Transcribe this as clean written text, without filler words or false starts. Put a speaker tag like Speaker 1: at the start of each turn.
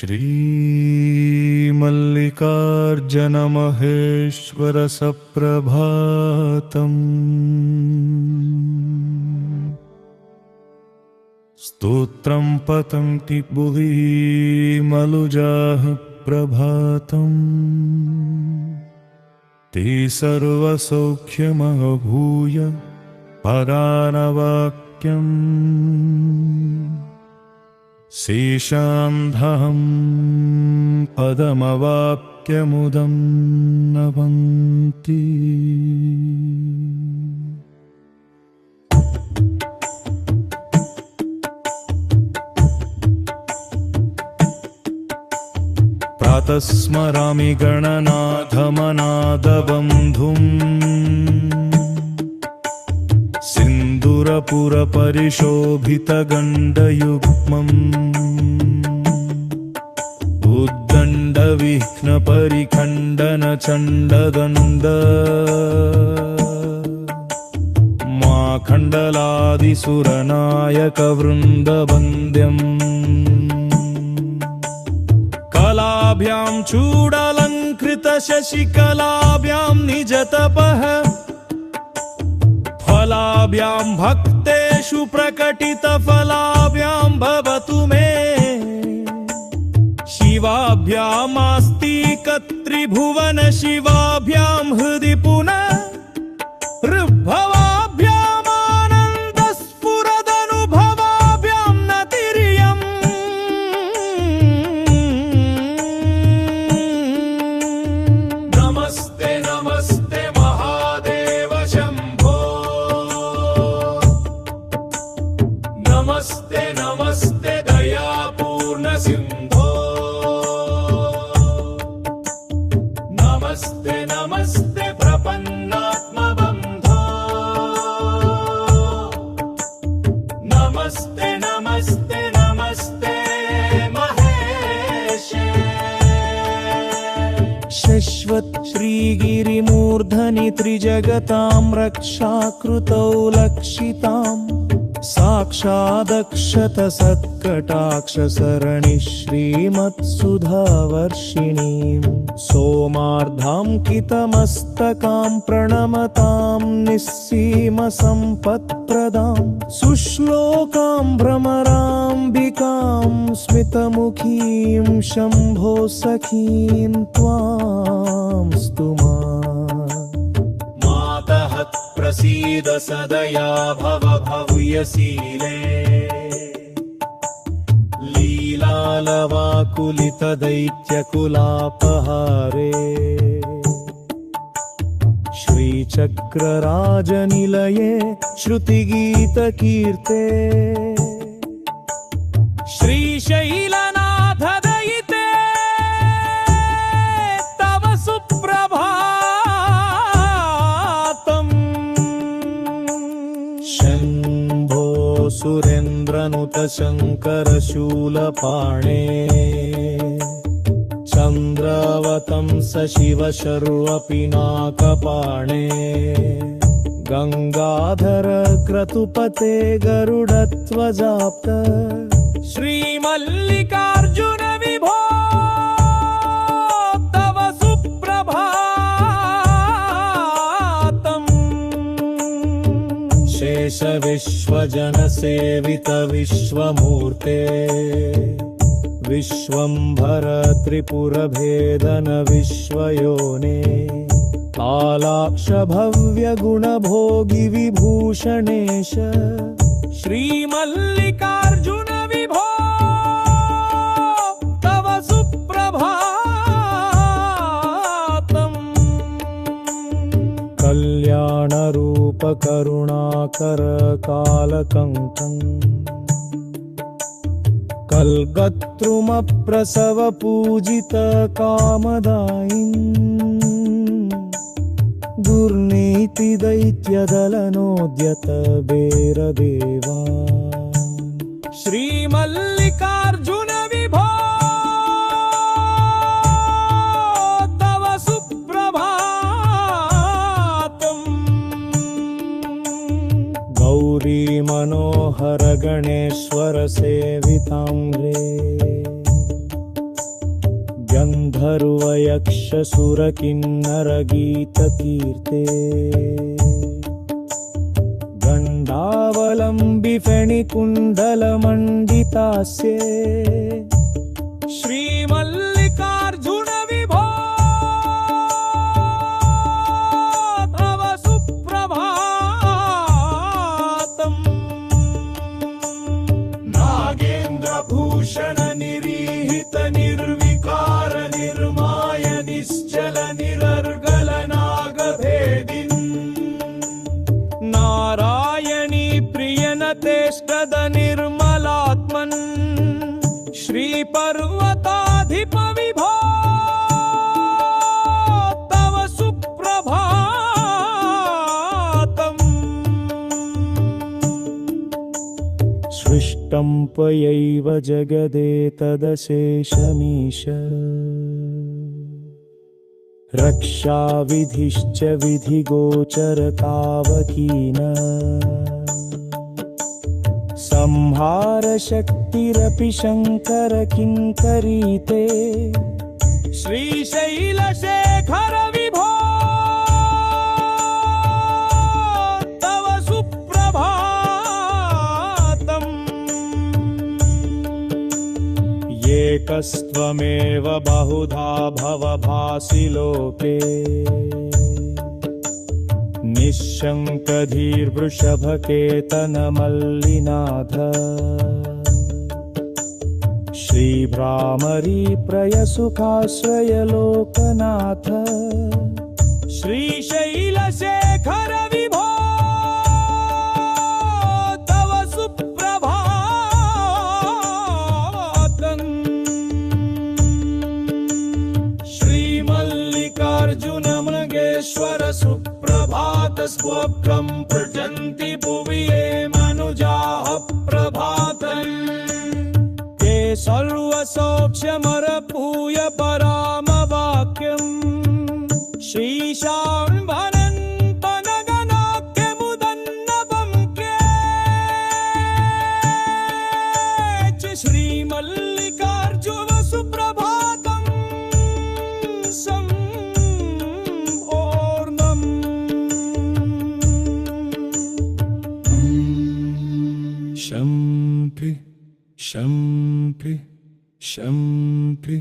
Speaker 1: श्रीमल्लिकार्जुनमहेश्वर सप्रभातम् स्तोत्रं पतन्ति बुद्धिमनुजाः प्रभातम् ते सर्वसौख्यमभूय परानवाक्यम् शेषान्धं पदमवाप्यमुदं नवन्ति। प्रातः स्मरामि गणनाथमनाथबन्धुम् सिन्दूरपुरपरिशोभितगण्डयुग्मम् उद्दण्डविघ्नपरिखण्डनचण्डदण्ड माखण्डलादिसुरनायकवृन्दवन्द्यम् कलाभ्यां चूडालङ्कृतशशिकलाभ्यां निजतपः फलाभ्यां भक्तेषु प्रकटितफलाभ्यां भवतु मे शिवाभ्यामास्तिकत्रिभुवन शिवाभ्यां हृदि पुनः ऋभवाभ्यामानन्दस्फुरदनुभवाभ्यां नतिर्यम् नमस्ते नमस्ते महादेव शम्भो नमस्ते नमस्ते दयापूर्ण सिंधो नमस्ते नमस्ते प्रपन्नात्मबन्धो नमस्ते नमस्ते नमस्ते महेश शश्वत् श्रीगिरिमूर्धनि त्रिजगतां रक्षाकृतौ लक्षिताम् साक्षादक्षत सत्कटाक्षसरणि श्रीमत्सुधावर्षिणीं सोमार्धाङ्कितमस्तकां प्रणमतां निस्सीमसम्पत्प्रदां सुश्लोकां भ्रमराम्बिकां स्मितमुखीं शम्भो सखीं त्वां स्तुमा प्रसीद सदया भव भव्यशीले लीलालवाकुलितदैत्यकुलापहारे श्रीचक्रराजनिलये श्रुतिगीतकीर्ते श्रीशैलनाथ दयिते तव शम्भो सुरेन्द्रनुत शङ्कर शूलपाणे चन्द्रावतंस शिव शर्वपिनाकपाणे गङ्गाधर क्रतुपते गरुडध्वजाप्त श्रीमल्लिकार्जुन विभो तव सुप्रभातम् शेष विश्वजनसेवित विश्वमूर्ते विश्वंभर त्रिपुरभेदन विश्वयोने कालाक्ष भव्य गुणभोगि विभूषणेश श्रीमल्लिकार्जुन विभो तव सुप्रभातम् कल्याणरूप करुणाकर कालकङ्कम् कल्गत्रुमप्रसव पूजित कामदायिन् दुर्नीति दैत्यदलनोद्यत बेरदेवा श्रीमल्लिकार्जुन विभो तव सुप्रभातम् गौरी मनोहर गणेश्वर सेवितांग्रे गन्धर्वयक्षसुरकिन्नरगीतकीर्ते गण्डावलम्बि फेणिकुण्डलमण्डितास्ये श्रीमल्लिकार्जुन विभो तव सुप्रभातम् नागेन्द्रभूषण निरीहित निर्विकार निर्माय निश्चल निरर्गल नागभेदिन् नारायणी प्रियनतेष्टद निर्मलात्मन् श्रीपर्वताधिप विभो तव सुप्रभातम् सृष्टं त्वयैव जगदेतदशेषमीश रक्षाविधिश्च विधिगोचरतावकीन संहारशक्तिरपि शङ्कर किङ्करीते श्रीशैलशेखर विभो तव सुप्रभातम् एकस्त्वमेव बहुधा भवभासि लोके निःशङ्कधीर्वृषभकेतनमल्लिनाथ श्रीभ्रामरी प्रयसुखाश्रयलोकनाथ श्रीशैलशेखर विभो तव सुप्रभातम् श्रीमल्लिकार्जुन मृगेश्वर सुप्रभात स्वप्नं पृजन्ति भुवि ये मनुजाः प्रभातम् ते सर्वसौख्यमरपूय परामवाक्यम् श्रीशाम्भरन्तनगनाख्यमुदन्नवं क्लेच श्रीमल्लिकार्जुन सुप्रभातम् सम्पूर्णम् शम्भि शम्भि शम्भि